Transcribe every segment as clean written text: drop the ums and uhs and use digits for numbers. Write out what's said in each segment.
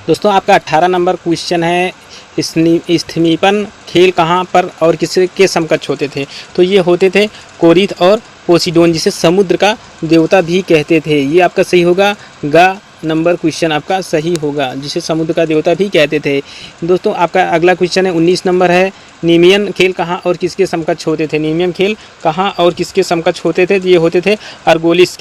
दोस्तों आपका 18 number question है, स्थमीपन खेल कहाँ पर और किसके समकक्ष होते थे? तो ये होते थे कोरिथ और पोसीडोन, जिसे समुद्र का देवता भी कहते थे। ये आपका सही होगा, गा नंबर क्वेश्चन आपका सही होगा, जिसे समुद्र का देवता भी कहते थे। दोस्तों आपका अगला क्वेश्चन है 19 नंबर है, नीमियन खेल कहाँ और किसके समकक्ष होते थे? नीमियन खेल कहाँ और किसके समकक्ष होते थे? ये होते थे अर्गोलिस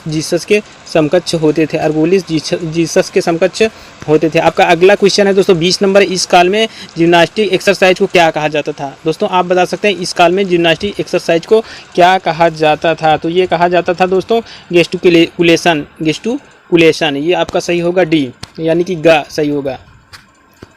जीसस के समकक्ष होते थे। अर्गोलिस जीसस के समकक्ष होते थे। आपका अगला क्वेश्चन है दोस्तों 20 नंबर, इस काल में जिम्नास्टिक एक्सरसाइज को क्या कहा जाता था? दोस्तों आप बता सकते हैं इस काल में जिम्नास्टिक एक्सरसाइज को क्या कहा जाता था? तो ये कहा जाता था दोस्तों गेस्टिकुलेशन। ये आपका सही होगा डी, यानी कि गा सही होगा।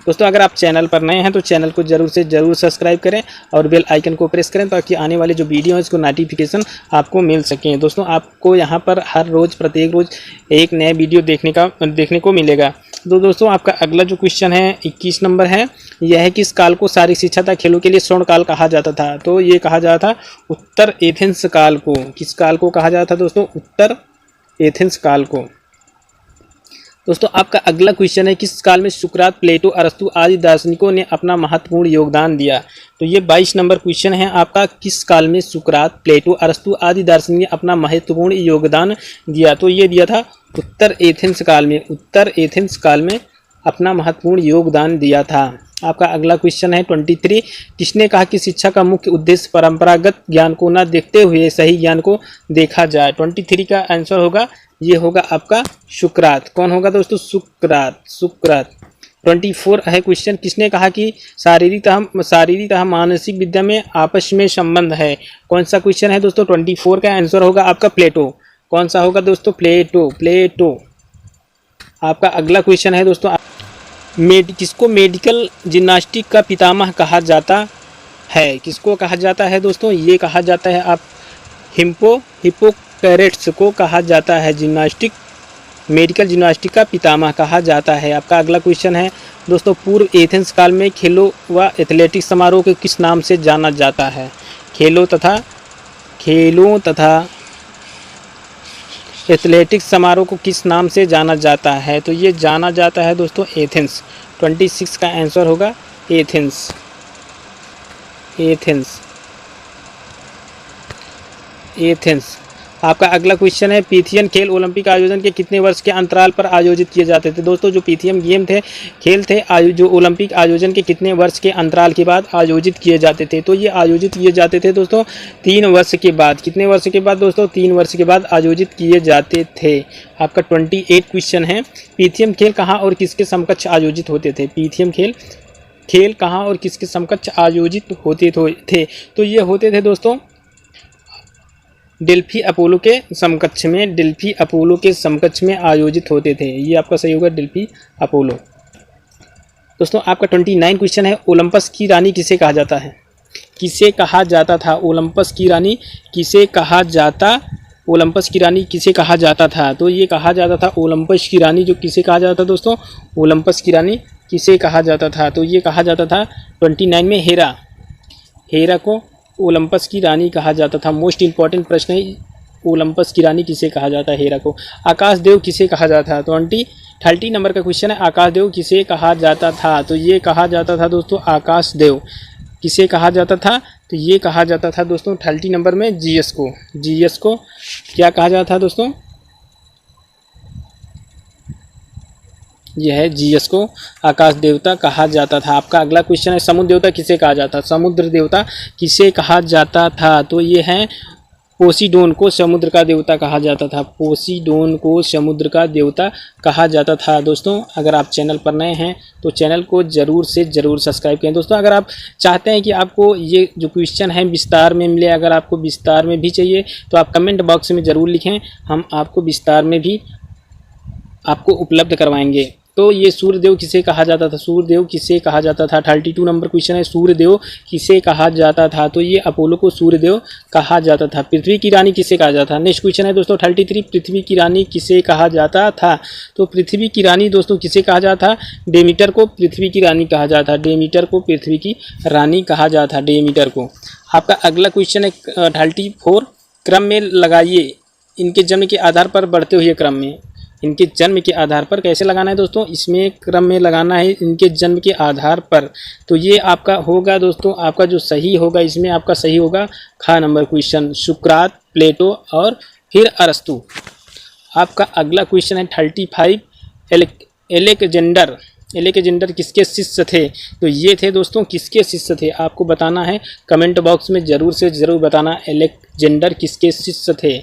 दोस्तों अगर आप चैनल पर नए हैं तो चैनल को ज़रूर से ज़रूर सब्सक्राइब करें और बेल आइकन को प्रेस करें, ताकि आने वाले जो वीडियो है इसको नोटिफिकेशन आपको मिल सकें। दोस्तों आपको यहाँ पर हर रोज़ प्रत्येक रोज़ एक नया वीडियो देखने को मिलेगा। तो दोस्तों आपका अगला जो क्वेश्चन है 21 नंबर है, यह है कि इस काल को शारीरिक शिक्षा तथा खेलों के लिए स्वर्ण काल कहा जाता था? तो ये कहा जाता था उत्तर एथेंस काल को। किस काल को कहा जाता था दोस्तों? उत्तर एथेंस काल को। दोस्तों आपका अगला क्वेश्चन है, किस काल में सुकरात, प्लेटो, अरस्तु आदि दार्शनिकों ने अपना महत्वपूर्ण योगदान दिया? तो ये 22 नंबर क्वेश्चन है आपका, किस काल में सुकरात, प्लेटो, अरस्तु आदि दार्शनिक ने अपना महत्वपूर्ण योगदान दिया? तो ये दिया था उत्तर एथेंस काल में। उत्तर एथेंस काल में अपना महत्वपूर्ण योगदान दिया था। आपका अगला क्वेश्चन है 23, किसने कहा कि शिक्षा का मुख्य उद्देश्य परंपरागत ज्ञान को न देखते हुए सही ज्ञान को देखा जाए? 23 का आंसर होगा, ये होगा आपका सुकरात। कौन होगा दोस्तों? सुकरात। 24 है क्वेश्चन, किसने कहा कि शारीरिक तथा मानसिक विद्या में आपस में संबंध है? कौन सा क्वेश्चन है दोस्तों? 24 का आंसर होगा आपका प्लेटो। कौन सा होगा दोस्तों? प्लेटो। आपका अगला क्वेश्चन है दोस्तों, किसको मेडिकल जिम्नास्टिक का पितामह कहा जाता है? किसको कहा जाता है दोस्तों? ये कहा जाता है आप हिप्पोक्रेट्स को कहा जाता है मेडिकल जिम्नास्टिक का पितामह कहा जाता है। आपका अगला क्वेश्चन है दोस्तों, पूर्व एथेंस काल में खेलों व एथलेटिक्स समारोह को किस नाम से जाना जाता है? खेलों तथा एथलेटिक्स समारोह को किस नाम से जाना जाता है? तो ये जाना जाता है दोस्तों एथेंस। 26 का आंसर होगा एथेंस। आपका अगला क्वेश्चन है, पीथियन खेल ओलंपिक आयोजन के कितने वर्ष के अंतराल पर आयोजित किए जाते थे? दोस्तों जो पीथियन खेल थे जो ओलंपिक आयोजन के कितने वर्ष के अंतराल के बाद आयोजित किए जाते थे? तो ये आयोजित किए जाते थे दोस्तों 3 वर्ष के बाद। कितने वर्ष के बाद दोस्तों? 3 वर्ष के बाद आयोजित किए जाते थे। आपका 28 क्वेश्चन है, पीथियन खेल कहाँ और किसके समकक्ष आयोजित होते थे? पीथियन खेल कहाँ और किसके समकक्ष आयोजित होते थे? तो ये होते थे दोस्तों डेल्फी अपोलो के समकक्ष में आयोजित होते थे। ये आपका सही होगा, डेल्फी अपोलो। दोस्तों आपका 29 क्वेश्चन है, ओलंपस की रानी किसे कहा जाता है? किसे कहा जाता था? ओलंपस की रानी किसे कहा जाता था? तो ये कहा जाता था ओलंपस की रानी, जो किसे कहा जाता था दोस्तों? ओलंपस की रानी किसे कहा जाता था? तो ये कहा जाता था 29 में हेरा को ओलंपस की रानी कहा जाता था। मोस्ट इंपॉर्टेंट प्रश्न है, ओलंपस की रानी किसे कहा जाता है? हेरा को। आकाश देव किसे कहा जाता था? 30 नंबर का क्वेश्चन है, आकाश देव किसे कहा जाता था? तो ये कहा जाता था दोस्तों आकाश देव किसे कहा जाता था? तो ये कहा जाता था दोस्तों 30 नंबर में जीएस को क्या कहा जाता था दोस्तों? यह है जीएस को आकाश देवता कहा जाता था। आपका अगला क्वेश्चन है, समुद्र देवता किसे कहा जाता? समुद्र देवता किसे कहा जाता था? तो ये है पोसीडोन को समुद्र का देवता कहा जाता था। पोसीडोन को समुद्र का देवता कहा जाता था। दोस्तों अगर आप चैनल पर नए हैं तो चैनल को ज़रूर से ज़रूर सब्सक्राइब करें। दोस्तों अगर आप चाहते हैं कि आपको ये जो क्वेश्चन है विस्तार में मिले, अगर आपको विस्तार में भी चाहिए तो आप कमेंट बॉक्स में ज़रूर लिखें, हम आपको विस्तार में भी आपको उपलब्ध करवाएंगे। तो ये सूर्यदेव किसे कहा जाता था? सूर्यदेव किसे कहा जाता था? 32 नंबर क्वेश्चन है, सूर्यदेव किसे कहा जाता था? तो ये अपोलो को सूर्यदेव कहा जाता था। पृथ्वी की रानी किसे कहा जाता था? नेक्स्ट क्वेश्चन है दोस्तों 33, पृथ्वी की रानी किसे कहा जाता था? तो पृथ्वी की रानी दोस्तों किसे कहा जाता था? डेमीटर को पृथ्वी की रानी कहा जाता था। डेमीटर को पृथ्वी की रानी कहा जाता था, डेमीटर को। आपका अगला क्वेश्चन है 34, क्रम में लगाइए इनके जन्म के आधार पर बढ़ते हुए क्रम में। इनके जन्म के आधार पर। कैसे लगाना है दोस्तों, इसमें क्रम में लगाना है इनके जन्म के आधार पर। तो ये आपका होगा दोस्तों, आपका जो सही होगा इसमें आपका सही होगा ख नंबर क्वेश्चन, सुकरात, प्लेटो और फिर अरस्तु। आपका अगला क्वेश्चन है 35, एलेक्जेंडर किसके शिष्य थे। तो ये थे दोस्तों किसके शिष्य थे, आपको बताना है, कमेंट बॉक्स में ज़रूर से ज़रूर बताना एलेक्जेंडर किसके शिष्य थे।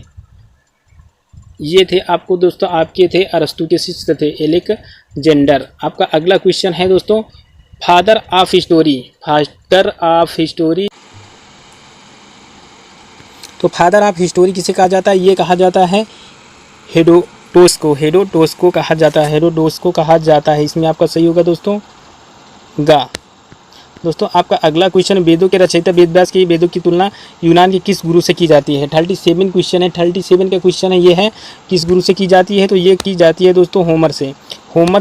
ये थे आपको दोस्तों, आपके थे अरस्तु के शिष्य थे एलेक्जेंडर। आपका अगला क्वेश्चन है दोस्तों फादर ऑफ हिस्टोरी। तो फादर ऑफ हिस्टोरी किसे कहा जाता है, ये कहा जाता है हेरोडोटस को कहा जाता है। इसमें आपका सही होगा दोस्तों गा। दोस्तों आपका अगला क्वेश्चन, वेदों के रचयिता वेद व्यास की वेदों की तुलना यूनान के किस गुरु से की जाती है। 37 क्वेश्चन है, 37 का क्वेश्चन है, ये है किस गुरु से की जाती है। तो ये की जाती है दोस्तों होमर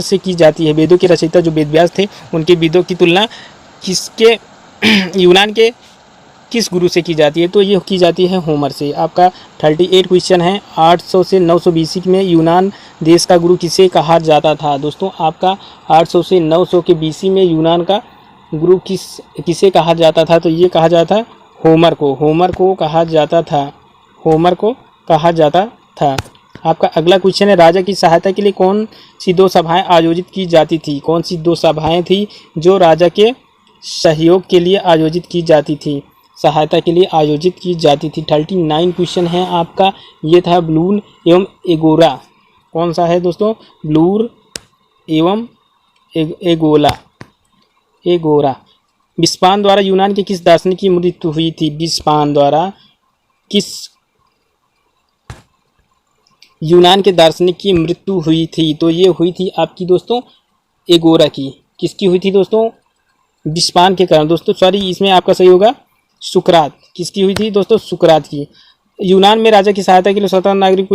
से की जाती है। वेदों के रचयिता जो वेद व्यास थे उनके वेदों की तुलना किसके यूनान के किस गुरु से की जाती है। तो ये की जाती है होमर से। आपका 38 क्वेश्चन है, 800 से 900 BC में यूनान देश का गुरु किसे कहा जाता था। दोस्तों आपका 800 से 900 के BC में यूनान का गुरु किसे कहा जाता था। तो ये कहा जाता था होमर को कहा जाता था। आपका अगला क्वेश्चन है, राजा की सहायता के लिए कौन सी 2 सभाएं आयोजित की जाती थी। कौन सी 2 सभाएं थी जो राजा के सहयोग के लिए आयोजित की जाती थी, सहायता के लिए आयोजित की जाती थी। 39 क्वेश्चन है आपका, ये था ब्लूर एवं एगोरा। कौन सा है दोस्तों, ब्लूर एवं एगोरा। विस्पान द्वारा यूनान के किस दार्शनिक की मृत्यु हुई थी। विस्पान द्वारा किस यूनान के दार्शनिक की मृत्यु हुई थी। तो ये हुई थी आपकी दोस्तों एगोरा की। किसकी हुई थी दोस्तों, विस्पान के कारण। दोस्तों सॉरी, इसमें आपका सही होगा सुकरात। किसकी हुई थी दोस्तों, सुकरात की। यूनान में राजा की सहायता के लिए स्वतंत्र नागरिक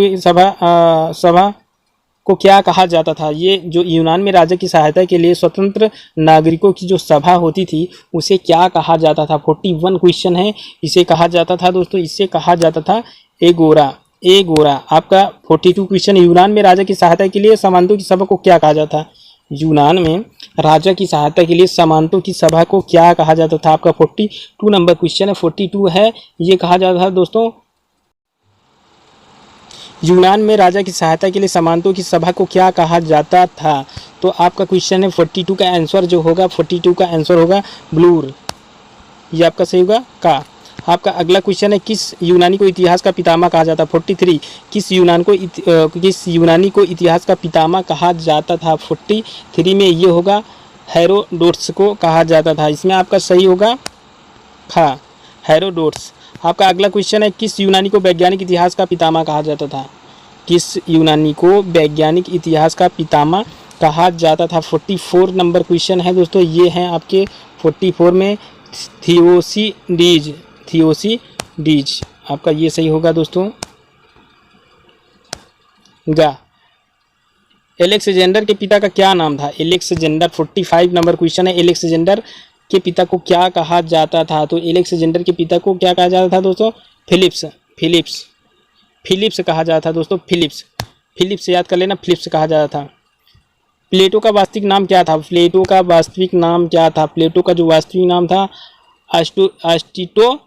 सभा को क्या कहा जाता था। ये जो यूनान में राजा की सहायता के लिए स्वतंत्र नागरिकों की जो सभा होती थी उसे क्या कहा जाता था। 41 क्वेश्चन है, इसे कहा जाता था दोस्तों, इसे कहा जाता था एगोरा। आपका 42 क्वेश्चन, यूनान में राजा की सहायता के लिए सामंतों की सभा को क्या कहा जाता। यूनान में राजा की सहायता के लिए सामंतों की सभा को क्या कहा जाता था। आपका 42 नंबर क्वेश्चन है, 42 है, ये कहा जाता था दोस्तों यूनान में राजा की सहायता के लिए सामंतों की सभा को क्या कहा जाता था। तो आपका क्वेश्चन है 42 का आंसर जो होगा, 42 का आंसर होगा ब्लूर, ये आपका सही होगा का। आपका अगला क्वेश्चन है, किस यूनानी को इतिहास का पितामह कहा जाता। 43, किस यूनानी को इतिहास का पितामह कहा जाता था। 43 में ये होगा हेरोडोटस को कहा जाता था। इसमें आपका सही होगा खा, हेरोडोटस। आपका अगला क्वेश्चन है, किस यूनानी को वैज्ञानिक इतिहास का पितामह कहा जाता था। किस यूनानी को वैज्ञानिक इतिहास का पितामह कहा जाता था। 44 नंबर क्वेश्चन है दोस्तों, ये हैं आपके 44 में थियोसीडीज। आपका ये सही होगा दोस्तों गा। एलेक्जेंडर के पिता का क्या नाम था। एलेक्जेंडर 45 नंबर क्वेश्चन है, एलेक्जेंडर के पिता को क्या कहा जाता था। तो एलेक्जेंडर के पिता को क्या कहा जाता था दोस्तों, फिलिप्स कहा जाता था दोस्तों। फिलिप्स याद कर लेना, फिलिप्स कहा जाता था। प्लेटो का वास्तविक नाम क्या था। प्लेटो का वास्तविक नाम क्या था। प्लेटो का जो वास्तविक नाम था आस्टिटोफिल्पस,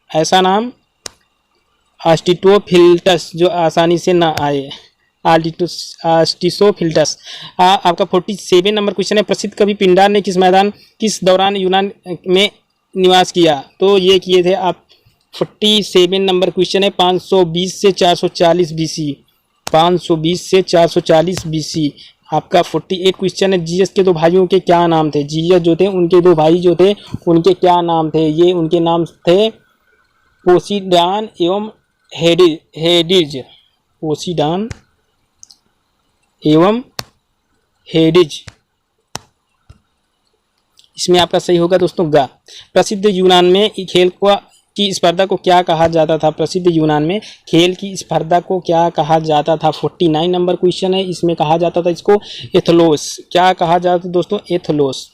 ऐसा नाम आस्टिटोफिल्टस जो आसानी से ना आए, आस्टिसोफिल्टस। आपका 47 नंबर क्वेश्चन है, प्रसिद्ध कवि पिंडार ने किस दौरान यूनान में निवास किया। तो ये किए थे आप 47 नंबर क्वेश्चन है, 520 से 440 BC, 520 से 440 BC। आपका 48 क्वेश्चन है, जीसस के 2 भाइयों के क्या नाम थे। जीसस जो थे उनके 2 भाई जो थे उनके क्या नाम थे। ये उनके नाम थे पोसीडान एवं हेडिज, पोसीडान एवं हेडिज। इसमें आपका सही होगा दोस्तों गा। प्रसिद्ध यूनान में खेल की स्पर्धा को क्या कहा जाता था। प्रसिद्ध यूनान में खेल की स्पर्धा को क्या कहा जाता था। 49 नंबर क्वेश्चन है, इसमें कहा जाता था इसको एथलोस। क्या कहा जाता था दोस्तों, एथलोस।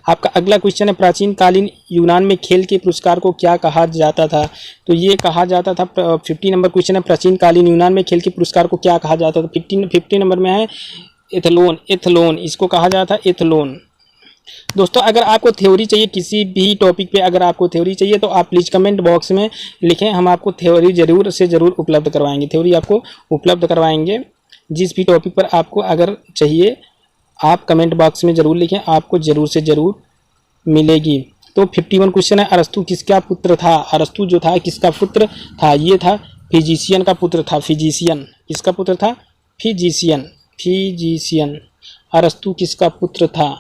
आपका अगला क्वेश्चन है, प्राचीन कालीन यूनान में खेल के पुरस्कार को क्या कहा जाता था? तो ये कहा जाता था, 50 नंबर क्वेश्चन है, प्राचीन कालीन यूनान में खेल के पुरस्कार को क्या कहा जाता था? 50 नंबर में है एथलोन, एथलोन इसको कहा जाता है एथलोन। दोस्तों अगर आपको थ्योरी चाहिए किसी भी टॉपिक पे, अगर आपको थ्योरी चाहिए तो आप प्लीज़ कमेंट बॉक्स में लिखें, हम आपको थ्योरी ज़रूर से ज़रूर उपलब्ध करवाएंगे, थ्योरी आपको उपलब्ध करवाएंगे। जिस भी टॉपिक पर आपको अगर चाहिए आप कमेंट बॉक्स में ज़रूर लिखें, आपको ज़रूर से ज़रूर मिलेगी। तो 51 क्वेश्चन है, अरस्तु किसका पुत्र था? अरस्तु जो था किसका पुत्र था? ये था फिजिशियन का पुत्र था। फिजिशियन किसका पुत्र था? Physician, physician. अरस्तु किसका पुत्र था?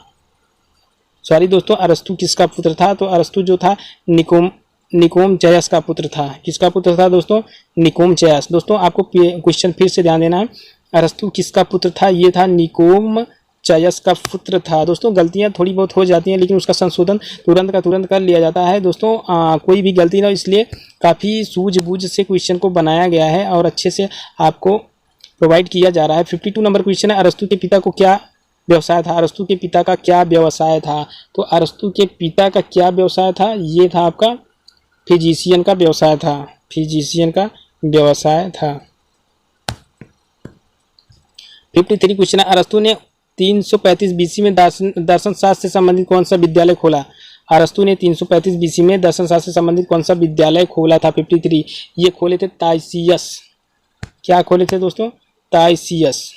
सॉरी दोस्तों, अरस्तु किसका पुत्र था? तो अरस्तु जो था निकोमचयस का पुत्र था। किसका पुत्र था दोस्तों? निकोमचयस। दोस्तों आपको क्वेश्चन फिर से ध्यान देना है, अरस्तु किसका पुत्र था? ये था निकोमचयस का पुत्र था। दोस्तों गलतियां थोड़ी बहुत हो जाती हैं लेकिन उसका संशोधन तुरंत का तुरंत कर लिया जाता है। दोस्तों कोई भी गलती ना हो, इसलिए काफ़ी सूझबूझ से क्वेश्चन को बनाया गया है और अच्छे से आपको प्रोवाइड किया जा रहा है। 52 नंबर क्वेश्चन है, अरस्तु के पिता को क्या व्यवसाय था? अरस्तु के पिता का क्या व्यवसाय था? तो अरस्तु के पिता का क्या व्यवसाय था? ये था आपका फिजिशियन का व्यवसाय था। फिजिशियन का व्यवसाय था। 53 क्वेश्चन है, अरस्तु ने 335 बीसी में दर्शन शास्त्र से संबंधित कौन सा विद्यालय खोला? अरस्तु ने 335 बीसी में दर्शन शास्त्र से संबंधित कौन सा विद्यालय खोला था? 53 ये खोले थे ताइसियस। क्या खोले थे दोस्तों? ताइसियस।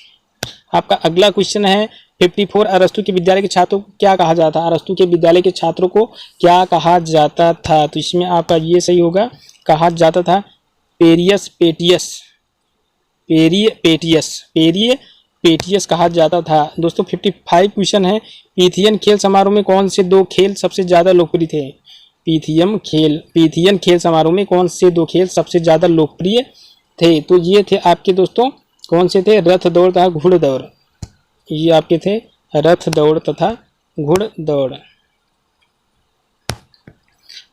आपका अगला क्वेश्चन है 54, अरस्तु के विद्यालय के छात्रों को क्या कहा जाता? अरस्तु के विद्यालय के छात्रों को क्या कहा जाता था? तो इसमें आपका ये सही होगा, कहा जाता था पेरियस पेटियस, पेरिय पेटियस कहा जाता था। दोस्तों 55 क्वेश्चन है, पीथियन खेल समारोह में कौन से दो खेल सबसे ज़्यादा लोकप्रिय थे? पीथियन खेल समारोह में कौन से दो खेल सबसे ज़्यादा लोकप्रिय थे? तो ये थे आपके दोस्तों कौन से थे? रथ दौड़ तथा घुड़ दौड़। ये आपके थे रथ दौड़ तथा घुड़ दौड़।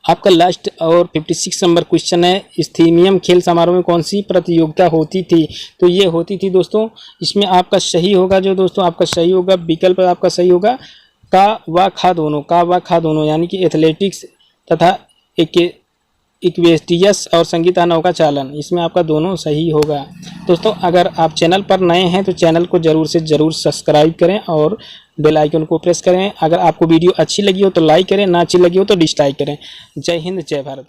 आपका लास्ट और 56 नंबर क्वेश्चन है, स्थीनियम खेल समारोह में कौन सी प्रतियोगिता होती थी? तो ये होती थी दोस्तों, इसमें आपका सही होगा जो दोस्तों आपका सही होगा विकल्प आपका सही होगा का व खा दोनों, का व खा दोनों, यानी कि एथलेटिक्स तथा इक्वेस्ट्रियस और संगीत नौका चालन, इसमें आपका दोनों सही होगा। दोस्तों अगर आप चैनल पर नए हैं तो चैनल को ज़रूर से ज़रूर सब्सक्राइब करें और बेल आइकन को प्रेस करें। अगर आपको वीडियो अच्छी लगी हो तो लाइक करें, ना अच्छी लगी हो तो डिसलाइक करें। जय हिंद, जय भारत।